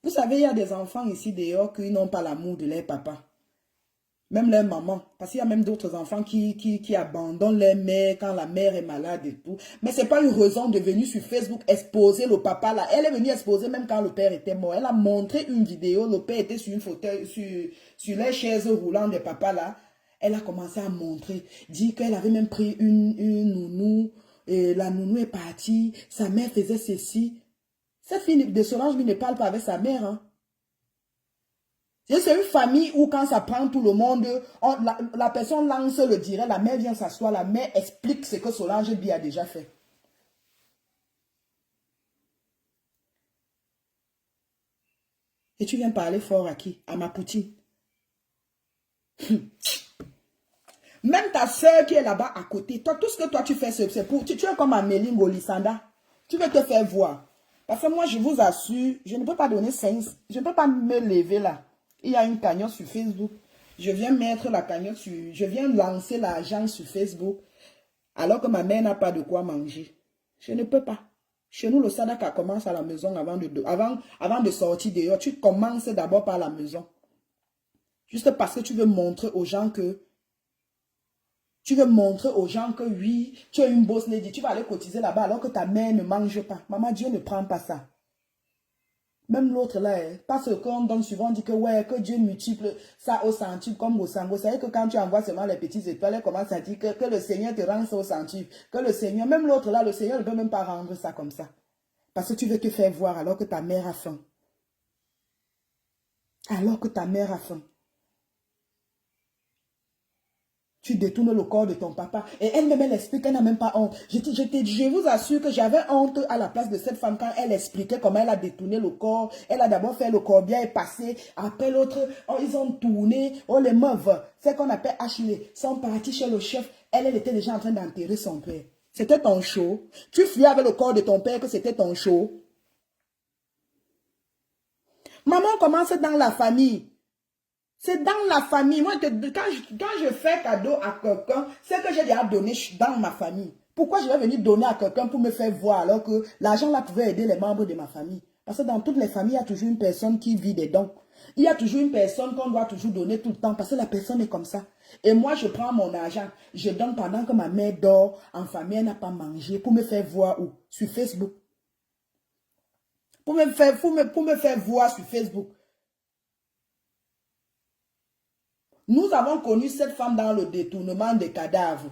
Vous savez, il y a des enfants ici dehors qui n'ont pas l'amour de leur papa. Même leur maman. Parce qu'il y a même d'autres enfants qui abandonnent leur mère quand la mère est malade et tout. Mais ce n'est pas une raison de venir sur Facebook exposer le papa là. Elle est venue exposer même quand le père était mort. Elle a montré une vidéo. Le père était sur une fauteuil, sur les chaises roulantes des papas là. Elle a commencé à montrer. Dit qu'elle avait même pris une nounou. Et la nounou est partie. Sa mère faisait ceci. Cette fille de Solange ne parle pas avec sa mère. Hein. C'est une famille où quand ça prend tout le monde, la personne lance le direct, la mère vient s'asseoir, la mère explique ce que Solange Bi a déjà fait. Et tu viens parler fort à qui? À ma poutine. Même ta soeur qui est là-bas à côté, toi, tout ce que toi tu fais, c'est pour... Tu es comme Amélie Ngolisanda. Tu veux te faire voir. Parce que moi, je vous assure, je ne peux pas donner 5, je ne peux pas me lever là. Il y a une cagnotte sur Facebook. Je viens mettre la cagnotte sur... Je viens lancer l'argent sur Facebook. Alors que ma mère n'a pas de quoi manger. Je ne peux pas. Chez nous, le sadaka commence à la maison avant de sortir dehors. Tu commences d'abord par la maison. Juste parce que tu veux montrer aux gens que... oui, tu es une boss lady. Tu vas aller cotiser là-bas alors que ta mère ne mange pas. Maman, Dieu ne prend pas ça. Même l'autre là, parce qu'on donne souvent, on dit que ouais, que Dieu multiple ça au centuple comme au sango. C'est vrai que quand tu envoies seulement les petites étoiles, elle commence à dire que le Seigneur te rend ça au centuple. Que le Seigneur, même l'autre là, le Seigneur ne peut même pas rendre ça comme ça. Parce que tu veux te faire voir alors que ta mère a faim. Alors que ta mère a faim. Tu détournes le corps de ton papa. Et elle-même, elle explique qu'elle n'a même pas honte. Je vous assure que j'avais honte à la place de cette femme quand elle expliquait comment elle a détourné le corps. Elle a d'abord fait le corbien et passé. Après l'autre, oh, ils ont tourné. Oh, les meufs, c'est qu'on appelle Ashley, sont partis chez le chef. Elle était déjà en train d'enterrer son père. C'était ton show. Tu fuyais avec le corps de ton père que c'était ton show. Maman commence dans la famille. C'est dans la famille. Moi, quand je fais cadeau à quelqu'un, c'est que j'ai déjà donné dans ma famille. Pourquoi je vais venir donner à quelqu'un pour me faire voir alors que l'argent là pouvait aider les membres de ma famille? Parce que dans toutes les familles, il y a toujours une personne qui vit des dons. Il y a toujours une personne qu'on doit toujours donner tout le temps parce que la personne est comme ça. Et moi, je prends mon argent, je donne pendant que ma mère dort en famille, elle n'a pas mangé pour me faire voir où? Sur Facebook. Pour me faire voir sur Facebook. Nous avons connu cette femme dans le détournement des cadavres.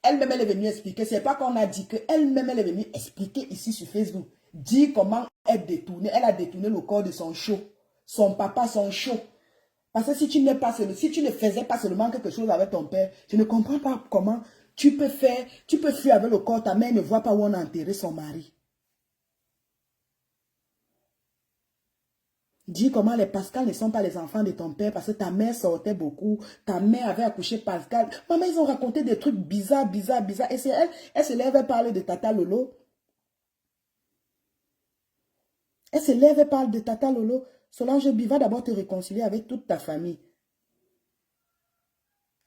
Elle-même, elle est venue expliquer. Ce n'est pas qu'on a dit que elle-même, elle est venue expliquer ici sur Facebook. Dire comment elle détournait. Elle a détourné le corps de son show. Son papa, son show. Parce que si tu ne faisais pas seulement quelque chose avec ton père, je ne comprends pas comment tu peux fuir avec le corps. Ta mère ne voit pas où on a enterré son mari. Dis comment les Pascal ne sont pas les enfants de ton père parce que ta mère sortait beaucoup. Ta mère avait accouché Pascal. Maman, ils ont raconté des trucs bizarres. Et c'est elle se lève et parle de Tata Lolo. Elle se lève et parle de Tata Lolo. Solange Bi va d'abord te réconcilier avec toute ta famille.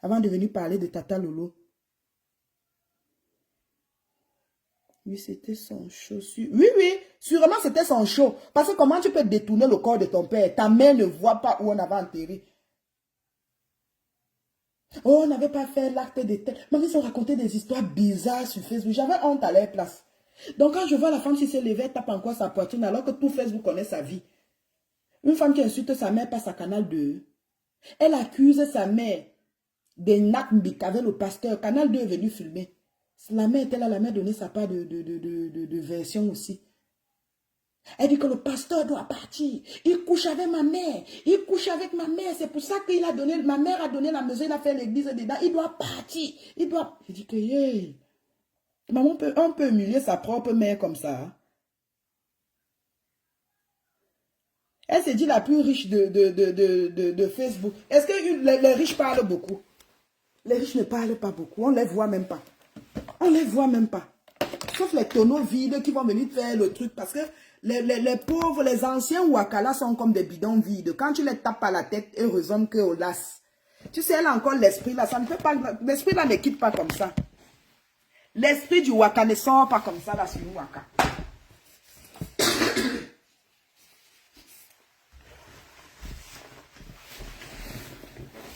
Avant de venir parler de Tata Lolo. Oui, c'était son show. Oui, oui, sûrement c'était son show. Parce que comment tu peux détourner le corps de ton père? Ta mère ne voit pas où on avait enterré. Oh, on n'avait pas fait l'acte de tel. Maman, ils ont raconté des histoires bizarres sur Facebook. J'avais honte à leur place. Donc, quand je vois la femme qui se levait, elle tape encore sa poitrine alors que tout Facebook connaît sa vie. Une femme qui insulte sa mère passe à Canal 2. Elle accuse sa mère des nakmbik avec le pasteur. Canal 2 est venu filmer. La mère était là, la mère donnait sa part de version aussi. Elle dit que le pasteur doit partir. Il couche avec ma mère. Il couche avec ma mère. C'est pour ça qu'il a donné, ma mère a donné la maison, il a fait l'église dedans. Il doit partir. Il doit. Je dis que, yeah. Maman, on peut humilier sa propre mère comme ça. Hein? Elle s'est dit la plus riche de Facebook. Est-ce que les riches parlent beaucoup? Les riches ne parlent pas beaucoup. On ne les voit même pas. On ne les voit même pas. Sauf les tonneaux vides qui vont venir faire le truc. Parce que les pauvres, les anciens Wakala sont comme des bidons vides. Quand tu les tapes à la tête, ils résonnent que au las. Tu sais, elle a encore l'esprit là. Ça ne peut pas. L'esprit là ne quitte pas comme ça. L'esprit du Waka ne sort pas comme ça là sur le Waka.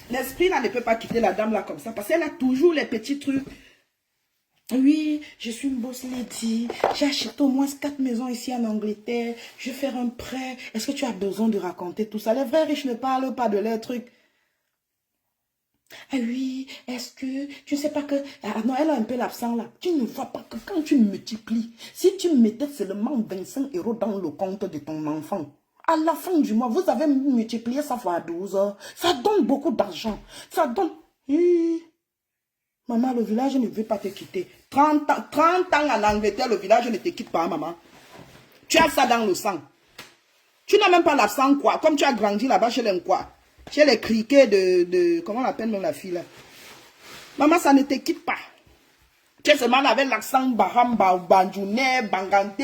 L'esprit là ne peut pas quitter la dame là comme ça. Parce qu'elle a toujours les petits trucs. Oui, je suis une boss lady. J'ai acheté au moins 4 maisons ici en Angleterre. Je vais faire un prêt. Est-ce que tu as besoin de raconter tout ça? Les vrais riches ne parlent pas de leurs trucs. Ah oui, est-ce que tu ne sais pas que... Ah non, elle a un peu l'absent là. Tu ne vois pas que quand tu multiplies, si tu mettais seulement 25 € dans le compte de ton enfant, à la fin du mois, vous avez multiplié ça fois 12 heures. Ça donne beaucoup d'argent. Ça donne... Maman, le village ne veut pas te quitter. 30 ans en Angleterre, le village ne te quitte pas, maman. Tu as ça dans le sang. Tu n'as même pas l'accent quoi. Comme tu as grandi là-bas chez les quoi. Chez les criquets de... Comment on appelle même la fille là? Maman, ça ne te quitte pas. Tu es seulement avec l'accent Bahamba, Banjoune, Bangante.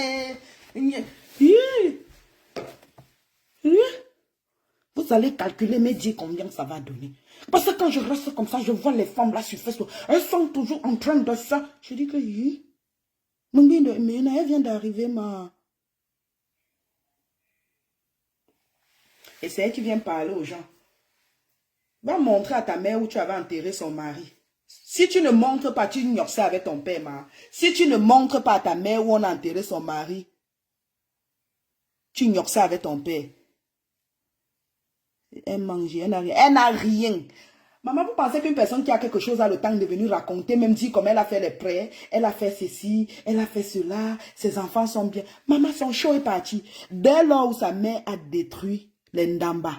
Vous allez calculer, mais dire combien ça va donner. Parce que quand je reste comme ça, je vois les femmes là sur Facebook. Elles sont toujours en train de ça. Je dis que oui. Mais elle vient d'arriver, ma. Et c'est elle qui vient parler aux gens. Va montrer à ta mère où tu avais enterré son mari. Si tu ne montres pas, tu ignores ça avec ton père, ma. Si tu ne montres pas à ta mère où on a enterré son mari, tu ignores ça avec ton père. Elle mange, elle n'a rien. Maman, vous pensez qu'une personne qui a quelque chose a le temps de venir raconter, même dire comment elle a fait les prêts, elle a fait ceci, elle a fait cela, ses enfants sont bien. Maman, son show est parti. Dès lors où sa mère a détruit les ndamba,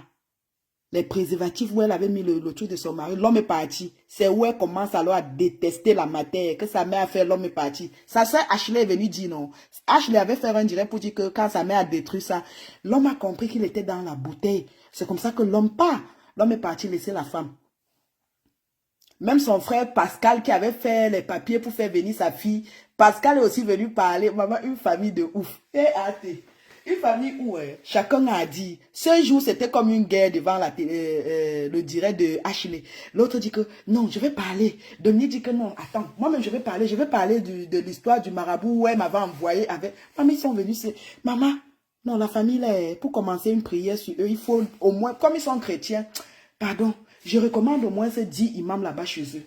les préservatifs où elle avait mis le truc de son mari, l'homme est parti. C'est où elle commence alors à détester la matière que sa mère a fait, l'homme est parti. Sa soeur Ashley est venue dire non. Ashley avait fait un direct pour dire que quand sa mère a détruit ça, l'homme a compris qu'il était dans la bouteille. C'est comme ça que l'homme part. L'homme est parti laisser la femme. Même son frère Pascal qui avait fait les papiers pour faire venir sa fille, Pascal est aussi venu parler. Maman, une famille de ouf. Une famille où chacun a dit, ce jour c'était comme une guerre devant la télé, le direct de Ashley. L'autre dit que non, je vais parler. Dominique dit que non, attends, moi-même je vais parler de l'histoire du marabout où elle m'avait envoyé avec. Maman, ils sont venus, c'est maman. Non, la famille là, pour commencer une prière sur eux, il faut au moins, comme ils sont chrétiens, pardon, je recommande au moins ces 10 imams là-bas chez eux.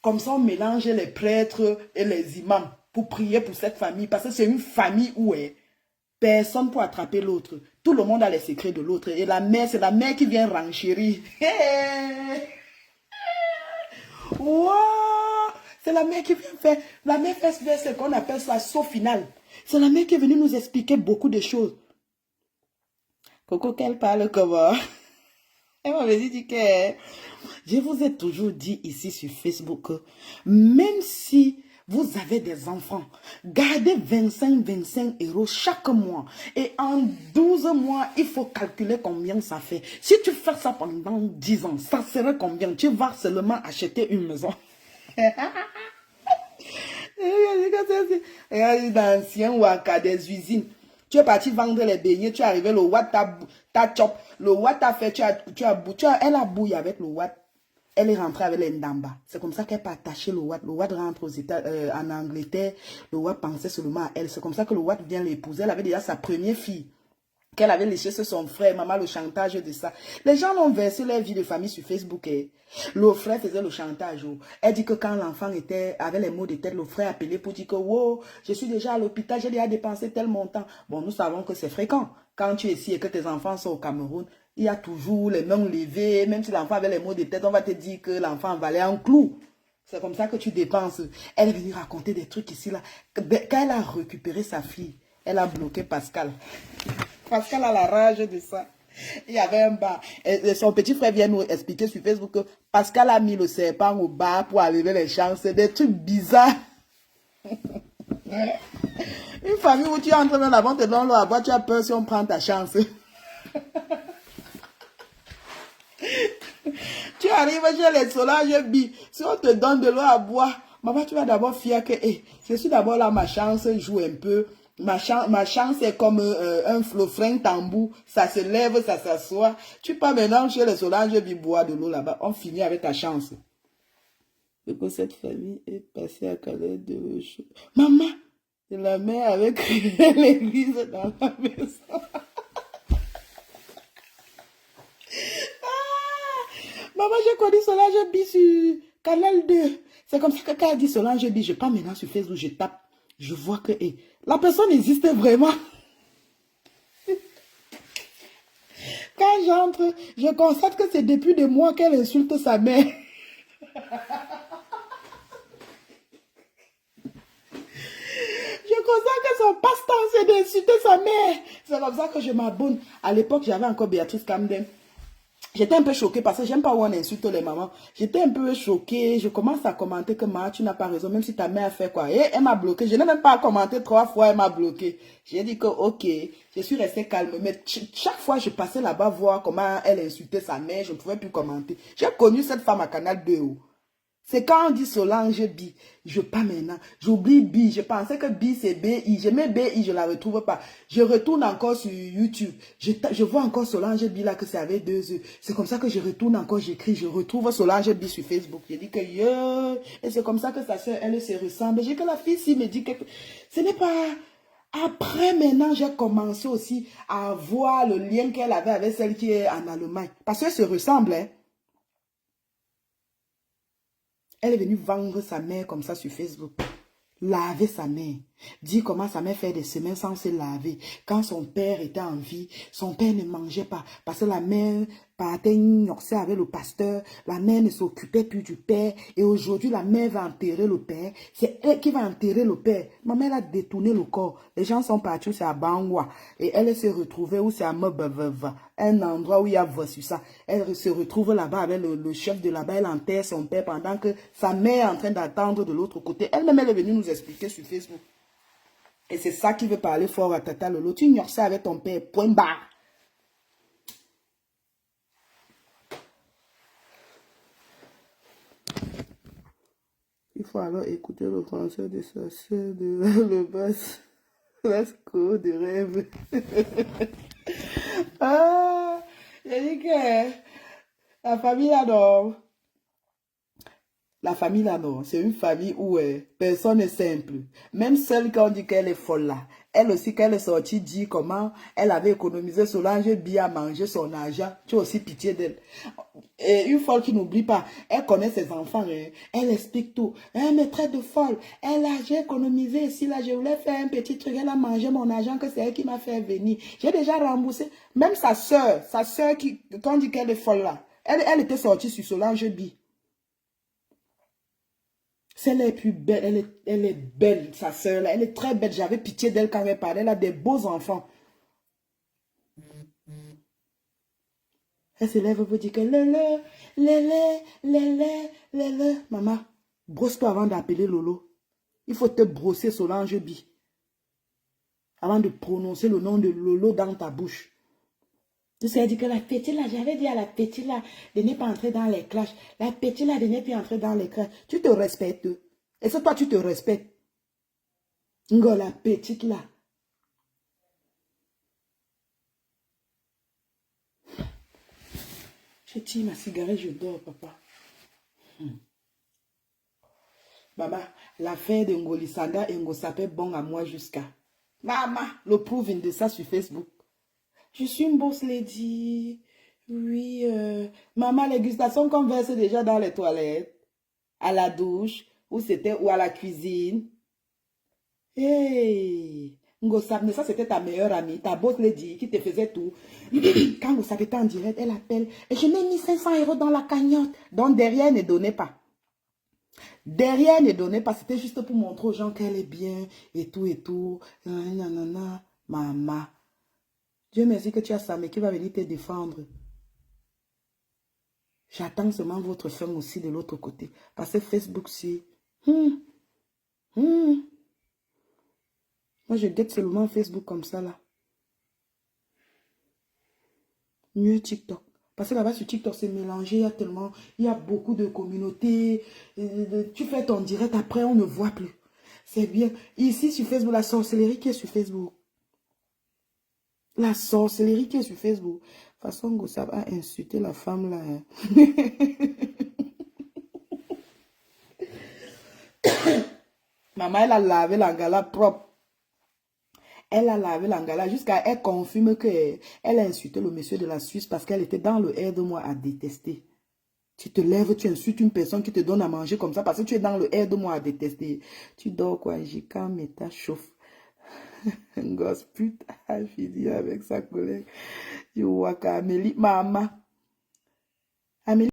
Comme ça, on mélange les prêtres et les imams pour prier pour cette famille. Parce que c'est une famille où personne pour attraper l'autre. Tout le monde a les secrets de l'autre. Et la mère, c'est la mère qui vient renchérir. Wow! C'est la mère qui vient faire. La mère fait ce qu'on appelle ça saut final. C'est la mère qui est venue nous expliquer beaucoup de choses. Coco, qu'elle parle comment? Elle m'avait dit que je vous ai toujours dit ici sur Facebook que même si vous avez des enfants, gardez 25 € chaque mois. Et en 12 mois, il faut calculer combien ça fait. Si tu fais ça pendant 10 ans, ça serait combien? Tu vas seulement acheter une maison. D'anciens Waka, des usines. Tu es parti vendre les beignets, tu es arrivé, le Watt t'a chop. Le Watt t'a fait, elle a bouilli avec le Watt. elle est rentrée avec les Ndamba. C'est comme ça qu'elle peut attacher le Watt. Le Watt rentre aux États, en Angleterre. Le Watt pensait seulement à elle. C'est comme ça que le Watt vient l'épouser. Elle avait déjà sa première fille qu'elle avait léché sur son frère, maman, le chantage de ça. Les gens l'ont versé leur vie de famille sur Facebook. Eh. Le frère faisait le chantage. Oh. Elle dit que quand l'enfant avait les maux de tête, le frère appelait pour dire que wow, je suis déjà à l'hôpital, j'ai déjà dépensé tel montant. Bon, nous savons que c'est fréquent. Quand tu es ici et que tes enfants sont au Cameroun, il y a toujours les mains levées. Même si l'enfant avait les maux de tête, on va te dire que l'enfant valait un clou. C'est comme ça que tu dépenses. Elle est venue raconter des trucs ici, là. Quand elle a récupéré sa fille, elle a bloqué Pascal. Pascal a la rage de ça. Il y avait un bar. Et son petit frère vient nous expliquer sur Facebook que Pascal a mis le serpent au bar pour arriver les chances. Des trucs bizarres. Une famille où tu entres dans la vente et dans l'eau à boire, tu as peur si on prend ta chance. Tu arrives chez les Solange Bi. Si on te donne de l'eau à boire, maman, tu vas d'abord fier que je suis d'abord là, ma chance joue un peu. Ma chance est comme un flofrin tambour. Ça se lève, ça s'assoit. Tu pars maintenant chez les Solange Bi boire de l'eau là-bas. On finit avec ta chance. Et que cette famille est passée à Calais de l'eau. Maman, je la mets avec l'église dans la maison. Maman, j'ai connu Solange Bi sur Canal 2. C'est comme ça que quand elle dit Solange Bi, je pars maintenant sur Facebook, je tape. Je vois que la personne existe vraiment. Quand j'entre, je constate que c'est depuis des mois qu'elle insulte sa mère. Je constate que son passe-temps, c'est d'insulter sa mère. C'est comme ça que je m'abonne. À l'époque, j'avais encore Béatrice Camden. J'étais un peu choquée parce que j'aime pas où on insulte les mamans. J'étais un peu choquée. Je commence à commenter que Ma, tu n'as pas raison, même si ta mère a fait quoi. Et elle m'a bloqué. Je n'ai même pas commenté 3 fois, elle m'a bloqué. J'ai dit que ok, je suis restée calme. Mais chaque fois, je passais là-bas voir comment elle insultait sa mère. Je ne pouvais plus commenter. J'ai connu cette femme à Canal 2. C'est quand on dit Solange Bi, je pas maintenant. J'oublie Bi. Je pensais que Bi c'est BI. Je mets BI, je la retrouve pas. Je retourne encore sur YouTube. Je vois encore Solange Bi là que c'est avec 2 E. C'est comme ça que je retourne encore, j'écris. Je retrouve Solange Bi sur Facebook. Je dis que yo. Et c'est comme ça que sa soeur, elle se ressemble. J'ai que la fille si me dit quelque. Ce n'est pas. Après, maintenant, j'ai commencé aussi à voir le lien qu'elle avait avec celle qui est en Allemagne. Parce qu'elle se ressemble, hein. Elle est venue vendre sa mère comme ça sur Facebook. Laver sa mère. Dire comment sa mère fait des semaines sans se laver. Quand son père était en vie, son père ne mangeait pas. Parce que la mère partait avec le pasteur. La mère ne s'occupait plus du père. Et aujourd'hui, la mère va enterrer le père. C'est elle qui va enterrer le père. Ma mère a détourné le corps. Les gens sont partis, c'est à Bangwa. Et elle s'est retrouvée où c'est à Mobavava. Un endroit où il y a sur ça. Elle se retrouve là-bas avec le chef de là-bas. Elle enterre son père pendant que sa mère est en train d'attendre de l'autre côté. Elle-même, elle est venue nous expliquer sur Facebook. Et c'est ça qui veut parler fort à Tata Lolo. Tu ignores ça avec ton père. Point barre. Il faut alors écouter le français de sa soeur de le basse. Lasco de rêve. Ah, j'ai dit que la famille adore. La famille là, non, c'est une famille où personne n'est simple. Même celle qui on dit qu'elle est folle là. Elle aussi, quand elle est sortie, dit comment elle avait économisé Solange Bi à manger son argent. Tu as aussi pitié d'elle. Et une folle qui n'oublie pas, elle connaît ses enfants, hein. Elle explique tout. Elle me traite de folle. Elle a, j'ai économisé ici, là, je voulais faire un petit truc. Elle a mangé mon argent, que c'est elle qui m'a fait venir. J'ai déjà remboursé. Même sa soeur qui, quand on dit qu'elle est folle là, elle était sortie sur Solange Bi. C'est la plus belle, elle est belle, sa soeur là, elle est très belle. J'avais pitié d'elle quand elle parlait, elle a des beaux enfants. Elle se lève pour dire que lélé. Maman, brosse-toi avant d'appeler Lolo. Il faut te brosser Solange Bi avant de prononcer le nom de Lolo dans ta bouche. Parce qu'elle dit que la petite là, j'avais dit à la petite là de ne pas entrer dans les clashs. La petite là de ne pas entrer dans les clashs. Tu te respectes. Et c'est toi, tu te respectes. Ngo, la petite là. Je tire ma cigarette, je dors, papa. Maman, l'affaire de Ngolisanda et Ngosapé bon à moi jusqu'à. Maman, le proving de ça sur Facebook. Je suis une boss lady. Oui, maman, les gustations qu'on verse déjà dans les toilettes, à la douche, ou à la cuisine. Hey, Ngosapé, ça c'était ta meilleure amie, ta boss lady qui te faisait tout. Quand Ngosapé était en direct, elle appelle. Et je m'ai mis 500 € dans la cagnotte. Donc derrière, ne donnez pas. Derrière, ne donnez pas. C'était juste pour montrer aux gens qu'elle est bien et tout et tout. Nanana, maman. Dieu merci que tu as Samé qui va venir te défendre. J'attends seulement votre femme aussi de l'autre côté. Parce que Facebook, c'est... Moi, je guette seulement Facebook comme ça, là. Mieux TikTok. Parce que là-bas, sur TikTok, c'est mélangé. Il y a tellement... Il y a beaucoup de communautés. Tu fais ton direct, après, on ne voit plus. C'est bien. Ici, sur Facebook, la sorcellerie qui est sur Facebook. La sorcellerie qui est sur Facebook. De toute façon, Gossap a insulté la femme, là. Hein. Maman, elle a lavé l'angala propre. Elle a lavé l'angala jusqu'à elle confirme qu'elle a insulté le monsieur de la Suisse parce qu'elle était dans le aide-moi à détester. Tu te lèves, tu insultes une personne qui te donne à manger comme ça parce que tu es dans le aide-moi à détester. Tu dors quoi, Jika, mais ta chauffe. Gosse putain, fini avec sa collègue. Tu vois qu'Amélie, maman. Amélie.